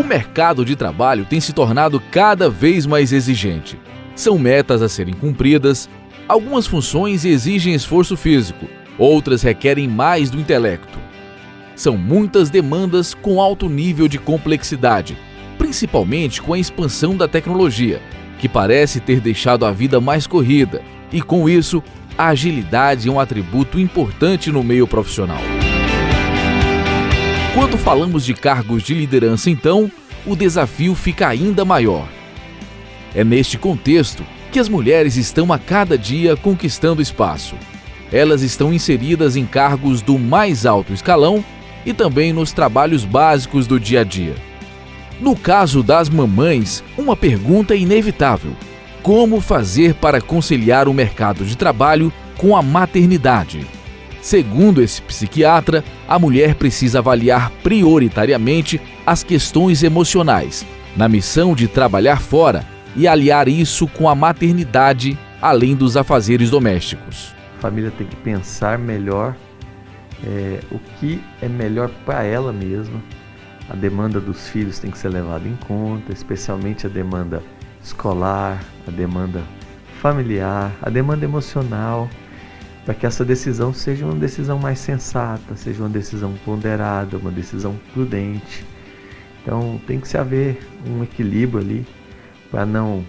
O mercado de trabalho tem se tornado cada vez mais exigente. São metas a serem cumpridas, algumas funções exigem esforço físico, outras requerem mais do intelecto. São muitas demandas com alto nível de complexidade, principalmente com a expansão da tecnologia, que parece ter deixado a vida mais corrida, e com isso, a agilidade é um atributo importante no meio profissional. Quando falamos de cargos de liderança, então, o desafio fica ainda maior. É neste contexto que as mulheres estão a cada dia conquistando espaço. Elas estão inseridas em cargos do mais alto escalão e também nos trabalhos básicos do dia a dia. No caso das mamães, uma pergunta é inevitável: como fazer para conciliar o mercado de trabalho com a maternidade? Segundo esse psiquiatra, a mulher precisa avaliar prioritariamente as questões emocionais, na missão de trabalhar fora e aliar isso com a maternidade, além dos afazeres domésticos. A família tem que pensar melhor o que é melhor para ela mesma. A demanda dos filhos tem que ser levada em conta, especialmente a demanda escolar, a demanda familiar, a demanda emocional, para que essa decisão seja uma decisão mais sensata, seja uma decisão ponderada, uma decisão prudente. Então tem que se haver um equilíbrio ali, para não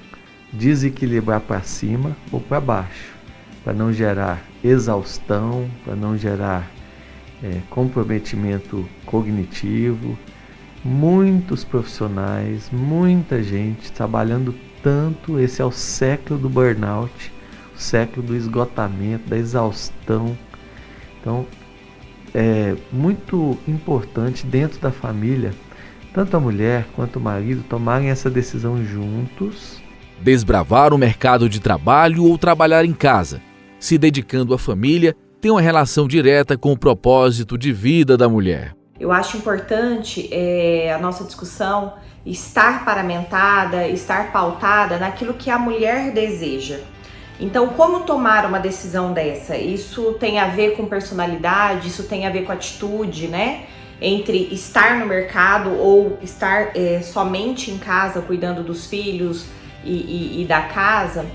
desequilibrar para cima ou para baixo, para não gerar exaustão, para não gerar comprometimento cognitivo. Muitos profissionais, muita gente trabalhando tanto. Esse é o século do burnout, o século do esgotamento, da exaustão. Então é muito importante dentro da família, tanto a mulher quanto o marido tomarem essa decisão juntos. Desbravar o mercado de trabalho ou trabalhar em casa, se dedicando à família, tem uma relação direta com o propósito de vida da mulher. Eu acho importante a nossa discussão estar paramentada, estar pautada naquilo que a mulher deseja. Então, como tomar uma decisão dessa? Isso tem a ver com personalidade, isso tem a ver com atitude, né? Entre estar no mercado ou estar somente em casa, cuidando dos filhos e da casa.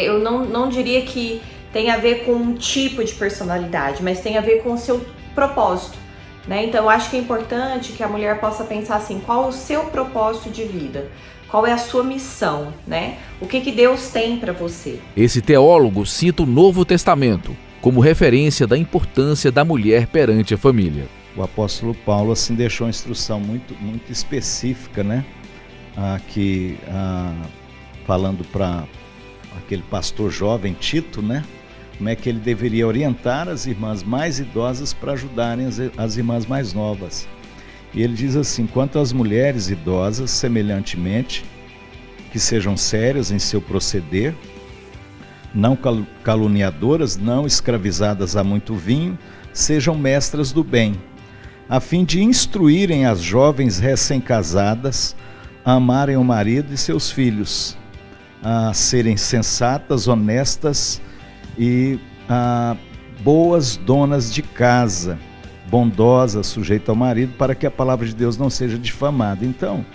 Eu não diria que tem a ver com um tipo de personalidade, mas tem a ver com o seu propósito, né? Então eu acho que é importante que a mulher possa pensar assim: qual é o seu propósito de vida? Qual é a sua missão, né? O que Deus tem para você? Esse teólogo cita o Novo Testamento como referência da importância da mulher perante a família. O apóstolo Paulo assim deixou uma instrução muito específica, né? Falando para aquele pastor jovem Tito, né? Como é que ele deveria orientar as irmãs mais idosas para ajudarem as irmãs mais novas. E ele diz assim: quanto às mulheres idosas, semelhantemente, que sejam sérias em seu proceder, não caluniadoras, não escravizadas a muito vinho, sejam mestras do bem, a fim de instruírem as jovens recém-casadas a amarem o marido e seus filhos, a serem sensatas, honestas e boas donas de casa, bondosas, sujeitas ao marido, para que a palavra de Deus não seja difamada. Então,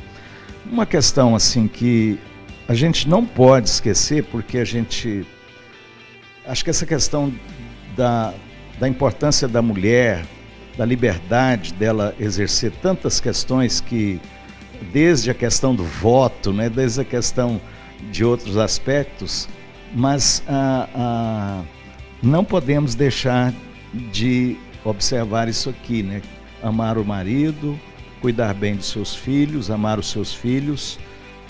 uma questão assim que a gente não pode esquecer, porque acho que essa questão da importância da mulher, da liberdade dela exercer tantas questões, que desde a questão do voto, né, desde a questão de outros aspectos, mas não podemos deixar de observar isso aqui, né? Amar o marido, cuidar bem dos seus filhos, amar os seus filhos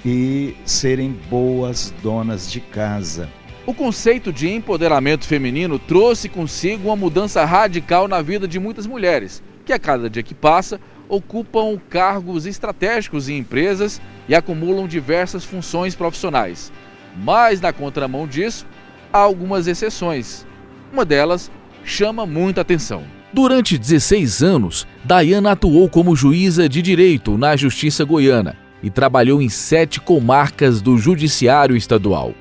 e serem boas donas de casa. O conceito de empoderamento feminino trouxe consigo uma mudança radical na vida de muitas mulheres, que a cada dia que passa ocupam cargos estratégicos em empresas e acumulam diversas funções profissionais. Mas na contramão disso, há algumas exceções. Uma delas chama muita atenção. Durante 16 anos, Dayana atuou como juíza de direito na Justiça Goiana e trabalhou em 7 comarcas do Judiciário Estadual.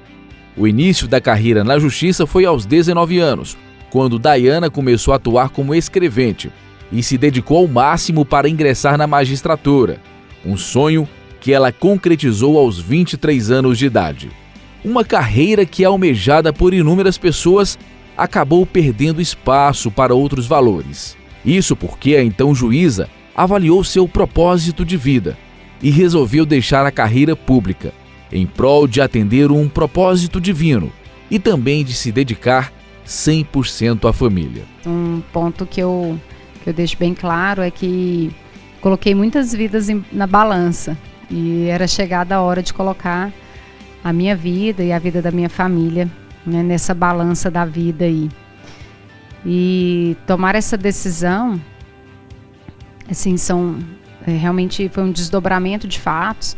O início da carreira na Justiça foi aos 19 anos, quando Dayana começou a atuar como escrevente e se dedicou ao máximo para ingressar na magistratura, um sonho que ela concretizou aos 23 anos de idade. Uma carreira que, almejada por inúmeras pessoas, acabou perdendo espaço para outros valores. Isso porque a então juíza avaliou seu propósito de vida e resolveu deixar a carreira pública em prol de atender um propósito divino e também de se dedicar 100% à família. Um ponto que eu deixo bem claro é que coloquei muitas vidas na balança e era chegada a hora de colocar a minha vida e a vida da minha família, né, nessa balança da vida aí. E tomar essa decisão, assim, realmente foi um desdobramento de fatos,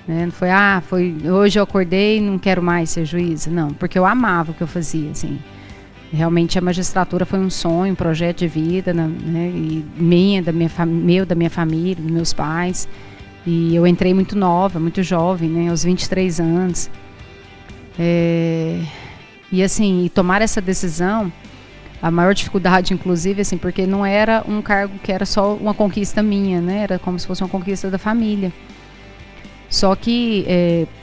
né? Não foi, hoje eu acordei e não quero mais ser juíza, não, porque eu amava o que eu fazia, assim. Realmente a magistratura foi um sonho, um projeto de vida, né? E da minha família, dos meus pais. E eu entrei muito nova, muito jovem, né? Aos 23 anos. E assim, tomar essa decisão, a maior dificuldade, inclusive, assim, porque não era um cargo que era só uma conquista minha, né? Era como se fosse uma conquista da família. Só que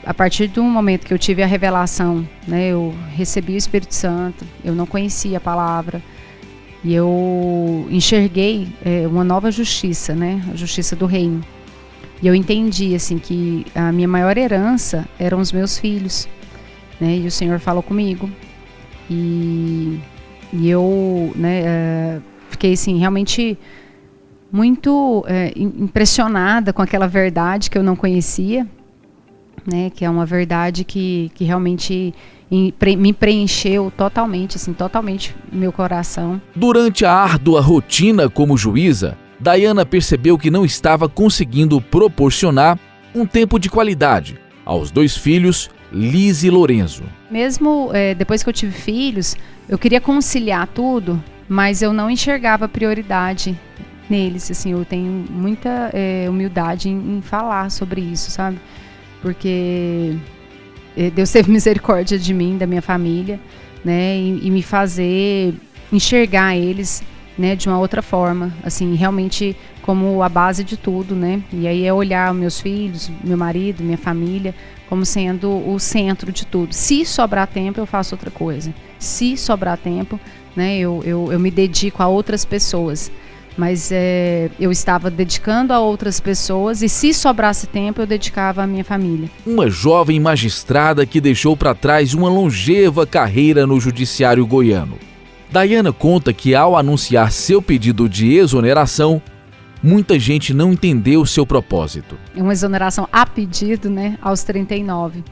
a partir do momento que eu tive a revelação, né, eu recebi o Espírito Santo, eu não conhecia a palavra, e eu enxerguei uma nova justiça, né, a justiça do reino. E eu entendi assim, que a minha maior herança eram os meus filhos, né, e o Senhor falou comigo. E eu, né, fiquei assim, realmente muito impressionada com aquela verdade que eu não conhecia, né, que é uma verdade que realmente me preencheu totalmente, assim, totalmente meu coração. Durante a árdua rotina como juíza, Dayana percebeu que não estava conseguindo proporcionar um tempo de qualidade aos 2 filhos, Liz e Lorenzo. Mesmo depois que eu tive filhos, eu queria conciliar tudo, mas eu não enxergava prioridade neles, assim, eu tenho muita humildade em falar sobre isso, sabe? Porque Deus teve misericórdia de mim, da minha família, né? E me fazer enxergar eles, né, de uma outra forma, assim, realmente como a base de tudo, né? E aí é olhar meus filhos, meu marido, minha família, como sendo o centro de tudo. Se sobrar tempo, eu faço outra coisa. Se sobrar tempo, né, eu me dedico a outras pessoas. Mas eu estava dedicando a outras pessoas e se sobrasse tempo eu dedicava à minha família. Uma jovem magistrada que deixou para trás uma longeva carreira no judiciário goiano. Dayana conta que ao anunciar seu pedido de exoneração, muita gente não entendeu seu propósito. Uma exoneração a pedido, né, aos 39.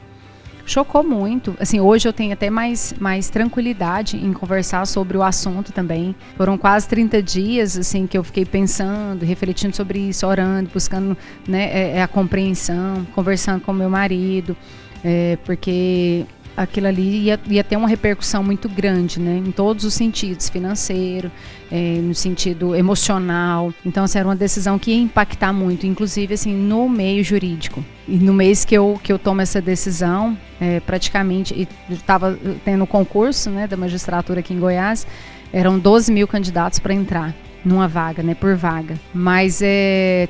Chocou muito. Assim, hoje eu tenho até mais tranquilidade em conversar sobre o assunto também. Foram quase 30 dias, assim, que eu fiquei pensando, refletindo sobre isso, orando, buscando, né, a compreensão, conversando com meu marido, porque aquilo ali ia ter uma repercussão muito grande, né, em todos os sentidos, financeiro, no sentido emocional. Então, assim, era uma decisão que ia impactar muito, inclusive assim, no meio jurídico. E no mês que eu tomo essa decisão, praticamente, estava tendo concurso, né, da magistratura aqui em Goiás, eram 12 mil candidatos para entrar numa vaga, né, por vaga. Mas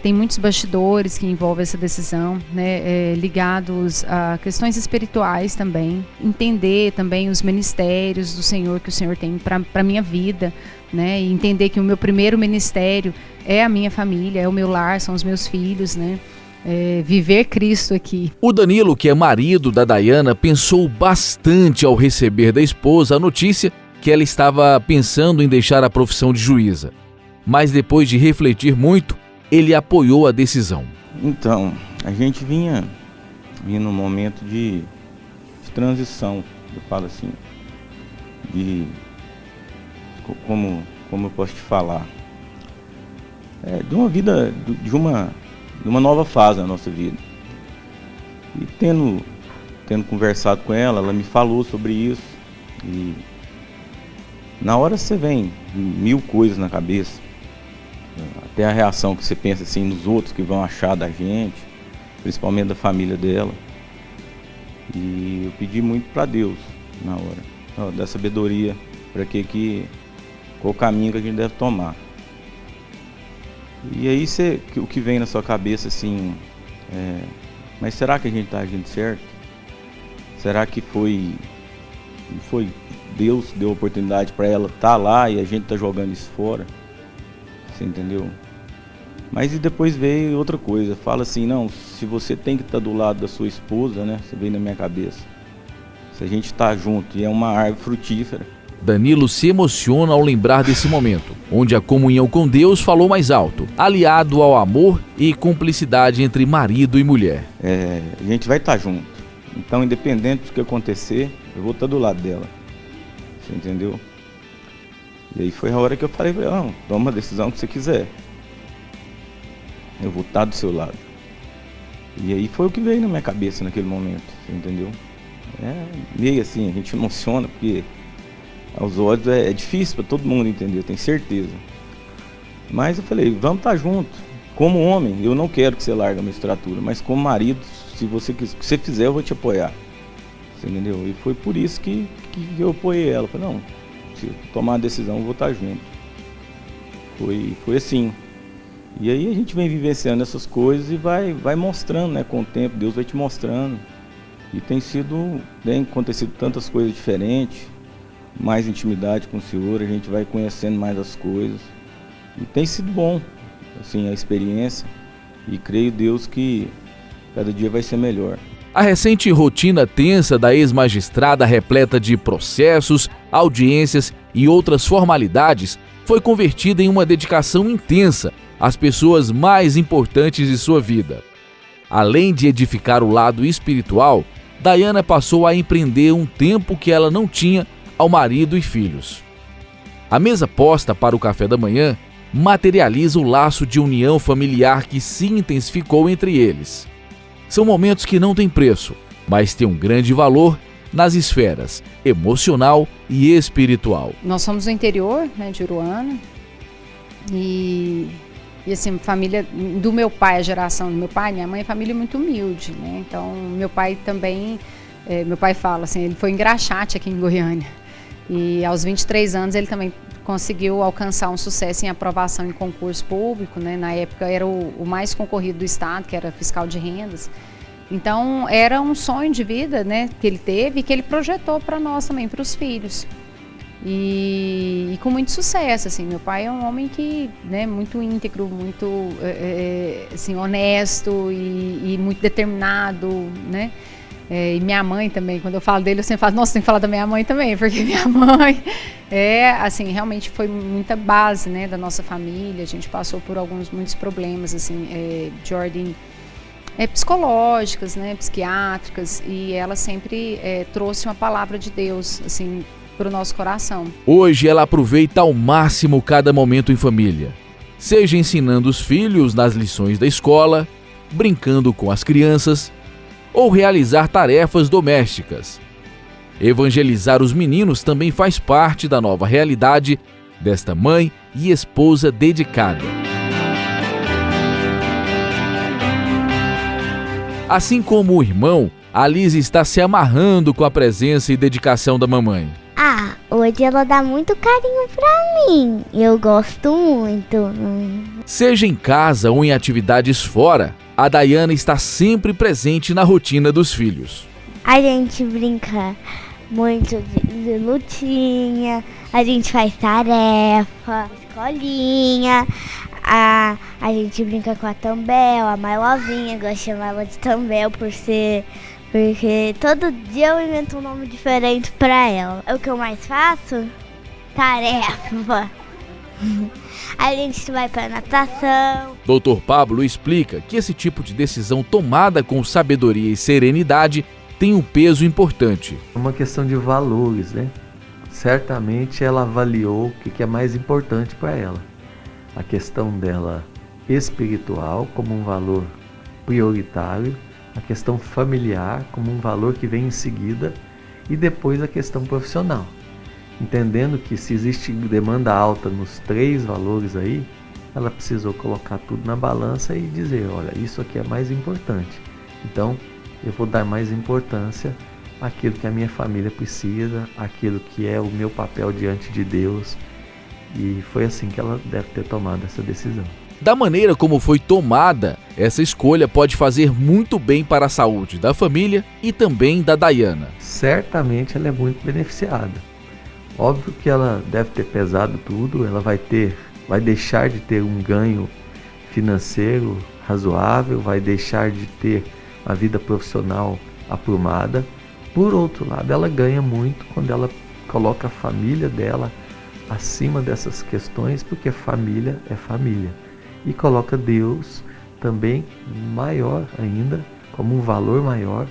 tem muitos bastidores que envolvem essa decisão, né, ligados a questões espirituais também. Entender também os ministérios do Senhor que o Senhor tem para a minha vida, né, e entender que o meu primeiro ministério é a minha família, é o meu lar, são os meus filhos, né. Viver Cristo aqui. O Danilo, que é marido da Dayana, pensou bastante ao receber da esposa a notícia que ela estava pensando em deixar a profissão de juíza. Mas depois de refletir muito, ele apoiou a decisão. Então, a gente vinha num momento de transição, eu falo assim, como eu posso te falar, de uma vida, de uma nova fase na nossa vida. E tendo conversado com ela, ela me falou sobre isso. E na hora você vem 1000 coisas na cabeça. Até a reação que você pensa assim nos outros que vão achar da gente, principalmente da família dela. E eu pedi muito para Deus na hora, da sabedoria para qual o caminho que a gente deve tomar. E aí o que vem na sua cabeça assim, Mas será que a gente está agindo certo? Será que foi Deus que deu oportunidade para ela estar lá e a gente tá jogando isso fora? Você entendeu? Mas e depois veio outra coisa, fala assim, não, se você tem que estar do lado da sua esposa, né? Você veio na minha cabeça. Se a gente está junto e é uma árvore frutífera. Danilo se emociona ao lembrar desse momento, onde a comunhão com Deus falou mais alto, aliado ao amor e cumplicidade entre marido e mulher. A gente vai estar junto. Então, independente do que acontecer, eu vou estar do lado dela. Você entendeu? E aí foi a hora que eu falei pra ela, não, toma a decisão que você quiser. Eu vou estar do seu lado. E aí foi o que veio na minha cabeça naquele momento, você entendeu? Meio assim, a gente emociona, porque aos olhos é difícil para todo mundo entender, eu tenho certeza. Mas eu falei, vamos estar junto. Como homem, eu não quero que você largue a minha estrutura, mas como marido, se você fizer, eu vou te apoiar. Você entendeu? E foi por isso que eu apoiei ela. Falei, não, se eu tomar a decisão, eu vou estar junto. Foi assim. E aí a gente vem vivenciando essas coisas e vai mostrando, né? Com o tempo, Deus vai te mostrando. E tem acontecido tantas coisas diferentes, mais intimidade com o Senhor, a gente vai conhecendo mais as coisas. E tem sido bom, assim, a experiência. E creio, Deus, que cada dia vai ser melhor. A recente rotina tensa da ex-magistrada, repleta de processos, audiências e outras formalidades, foi convertida em uma dedicação intensa às pessoas mais importantes de sua vida. Além de edificar o lado espiritual, Daiana passou a empreender um tempo que ela não tinha ao marido e filhos. A mesa posta para o café da manhã materializa o laço de união familiar que se intensificou entre eles. São momentos que não têm preço, mas têm um grande valor nas esferas emocional e espiritual. Nós somos do interior, né, de Uruana, e assim, família do meu pai, a geração do meu pai, minha mãe é família muito humilde, né? Então, meu pai também, meu pai fala assim, ele foi engraxate aqui em Goiânia. E aos 23 anos ele também conseguiu alcançar um sucesso em aprovação em concurso público, né? Na época era o mais concorrido do estado, que era fiscal de rendas. Então, era um sonho de vida, né, que ele teve e que ele projetou para nós também, para os filhos. E com muito sucesso, assim, meu pai é um homem que, né, muito íntegro, muito assim, honesto e muito determinado, né? E minha mãe também, quando eu falo dele, eu sempre falo, nossa, tem que falar da minha mãe também, porque minha mãe assim, realmente foi muita base, né, da nossa família. A gente passou por muitos problemas, assim, de ordem psicológicas, né, psiquiátricas, e ela sempre trouxe uma palavra de Deus, assim, para o nosso coração. Hoje ela aproveita ao máximo cada momento em família, seja ensinando os filhos nas lições da escola, brincando com as crianças ou realizar tarefas domésticas. Evangelizar os meninos também faz parte da nova realidade desta mãe e esposa dedicada. Assim como o irmão, a Liz está se amarrando com a presença e dedicação da mamãe. Hoje ela dá muito carinho pra mim. Eu gosto muito. Seja em casa ou em atividades fora, a Daiana está sempre presente na rotina dos filhos. A gente brinca muito de lutinha, a gente faz tarefa, escolinha, a gente brinca com a Tambel, a mais novinha, gosto de chamar ela de Tambel porque todo dia eu invento um nome diferente pra ela. O que eu mais faço? Tarefa. A gente vai pra natação. Dr. Pablo explica que esse tipo de decisão tomada com sabedoria e serenidade tem um peso importante. É uma questão de valores, né? Certamente ela avaliou o que é mais importante para ela. A questão dela espiritual como um valor prioritário, a questão familiar como um valor que vem em seguida e depois a questão profissional. Entendendo que se existe demanda alta nos 3 valores aí, ela precisou colocar tudo na balança e dizer, olha, isso aqui é mais importante. Então, eu vou dar mais importância àquilo que a minha família precisa, àquilo que é o meu papel diante de Deus. E foi assim que ela deve ter tomado essa decisão. Da maneira como foi tomada, essa escolha pode fazer muito bem para a saúde da família e também da Dayana. Certamente ela é muito beneficiada. Óbvio que ela deve ter pesado tudo, ela vai deixar de ter um ganho financeiro razoável, vai deixar de ter uma vida profissional aprumada. Por outro lado, ela ganha muito quando ela coloca a família dela acima dessas questões, porque família é família. E coloca Deus também maior ainda, como um valor maior.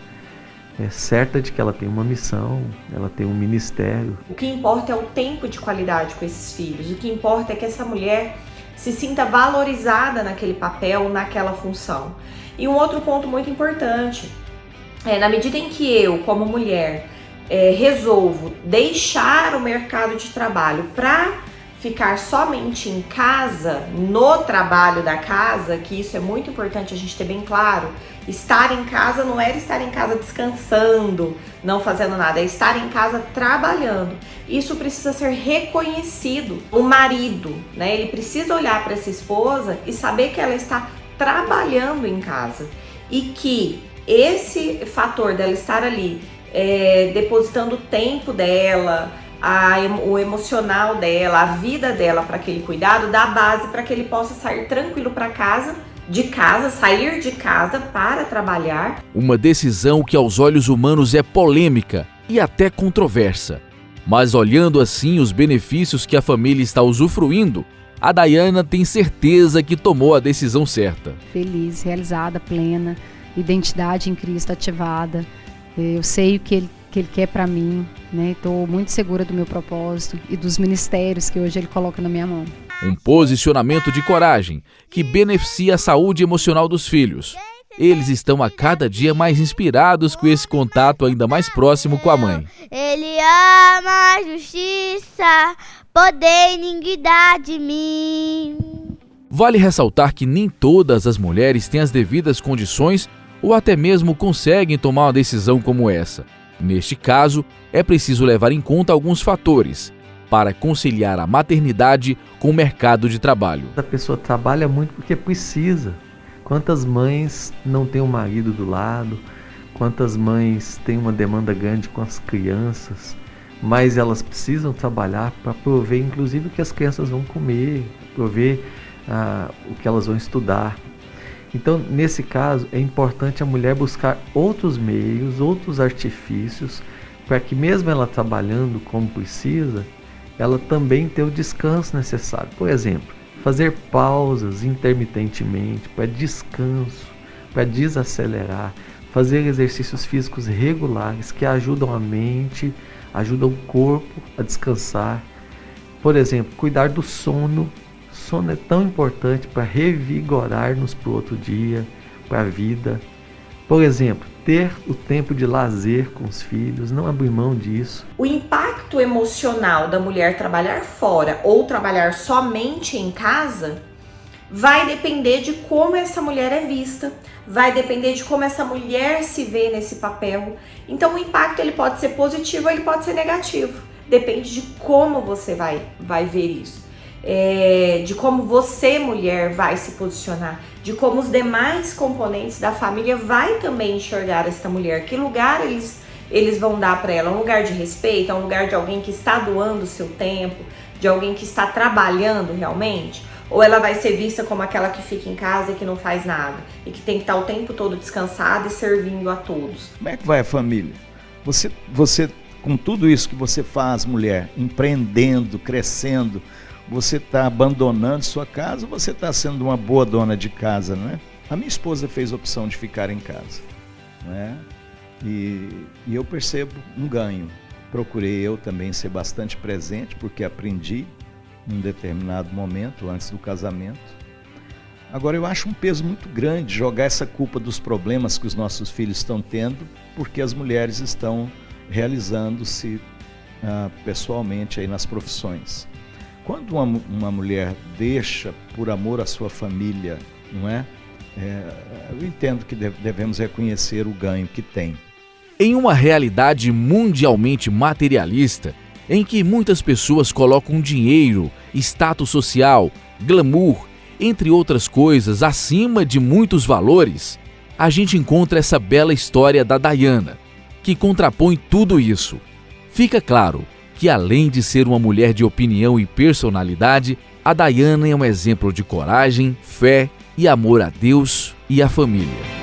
É certa de que ela tem uma missão, ela tem um ministério. O que importa é o tempo de qualidade com esses filhos. O que importa é que essa mulher se sinta valorizada naquele papel, naquela função. E um outro ponto muito importante na medida em que eu, como mulher, resolvo deixar o mercado de trabalho para ficar somente em casa, no trabalho da casa, que isso é muito importante a gente ter bem claro. Estar em casa não era estar em casa descansando, não fazendo nada, é estar em casa trabalhando. Isso precisa ser reconhecido. O marido, né, ele precisa olhar para essa esposa e saber que ela está trabalhando em casa e que esse fator dela estar ali depositando o tempo dela, o emocional dela, a vida dela para aquele cuidado, dá base para que ele possa sair tranquilo para casa, sair de casa para trabalhar. Uma decisão que aos olhos humanos é polêmica e até controversa. Mas olhando assim os benefícios que a família está usufruindo, a Dayana tem certeza que tomou a decisão certa. Feliz, realizada, plena, identidade em Cristo ativada. Eu sei o que Ele quer para mim, né? Estou muito segura do meu propósito e dos ministérios que hoje Ele coloca na minha mão. Um posicionamento de coragem que beneficia a saúde emocional dos filhos. Eles estão a cada dia mais inspirados com esse contato ainda mais próximo com a mãe. Ele ama a justiça, poder e iniquidade de mim. Vale ressaltar que nem todas as mulheres têm as devidas condições ou até mesmo conseguem tomar uma decisão como essa. Neste caso, é preciso levar em conta alguns fatores para conciliar a maternidade com o mercado de trabalho. A pessoa trabalha muito porque precisa. Quantas mães não têm um marido do lado? Quantas mães têm uma demanda grande com as crianças? Mas elas precisam trabalhar para prover, inclusive, o que as crianças vão comer, prover o que elas vão estudar. Então, nesse caso, é importante a mulher buscar outros meios, outros artifícios, para que mesmo ela trabalhando como precisa, ela também tenha o descanso necessário. Por exemplo, fazer pausas intermitentemente para descanso, para desacelerar, fazer exercícios físicos regulares que ajudam a mente, ajudam o corpo a descansar. Por exemplo, cuidar do sono. O sono é tão importante para revigorar-nos para o outro dia, para a vida. Por exemplo, ter o tempo de lazer com os filhos, não abrir mão disso. O impacto emocional da mulher trabalhar fora ou trabalhar somente em casa vai depender de como essa mulher é vista, vai depender de como essa mulher se vê nesse papel. Então o impacto ele pode ser positivo ou ele pode ser negativo. Depende de como você vai ver isso. De como você, mulher, vai se posicionar, de como os demais componentes da família vai também enxergar esta mulher, que lugar eles vão dar para ela, um lugar de respeito, é um lugar de alguém que está doando o seu tempo, de alguém que está trabalhando realmente, ou ela vai ser vista como aquela que fica em casa e que não faz nada, e que tem que estar o tempo todo descansada e servindo a todos. Como é que vai a família? Você com tudo isso que você faz, mulher, empreendendo, crescendo, você está abandonando sua casa ou você está sendo uma boa dona de casa, não é? A minha esposa fez a opção de ficar em casa, não é? E eu percebo um ganho. Procurei eu também ser bastante presente, porque aprendi em um determinado momento, antes do casamento. Agora, eu acho um peso muito grande jogar essa culpa dos problemas que os nossos filhos estão tendo, porque as mulheres estão realizando-se pessoalmente aí nas profissões. Quando uma mulher deixa por amor à sua família, não é? Eu entendo que devemos reconhecer o ganho que tem. Em uma realidade mundialmente materialista, em que muitas pessoas colocam dinheiro, status social, glamour Entre outras coisas, acima de muitos valores, a gente encontra essa bela história da Dayana, que contrapõe tudo isso. Fica claro que, além de ser uma mulher de opinião e personalidade, a Dayana é um exemplo de coragem, fé e amor a Deus e à família.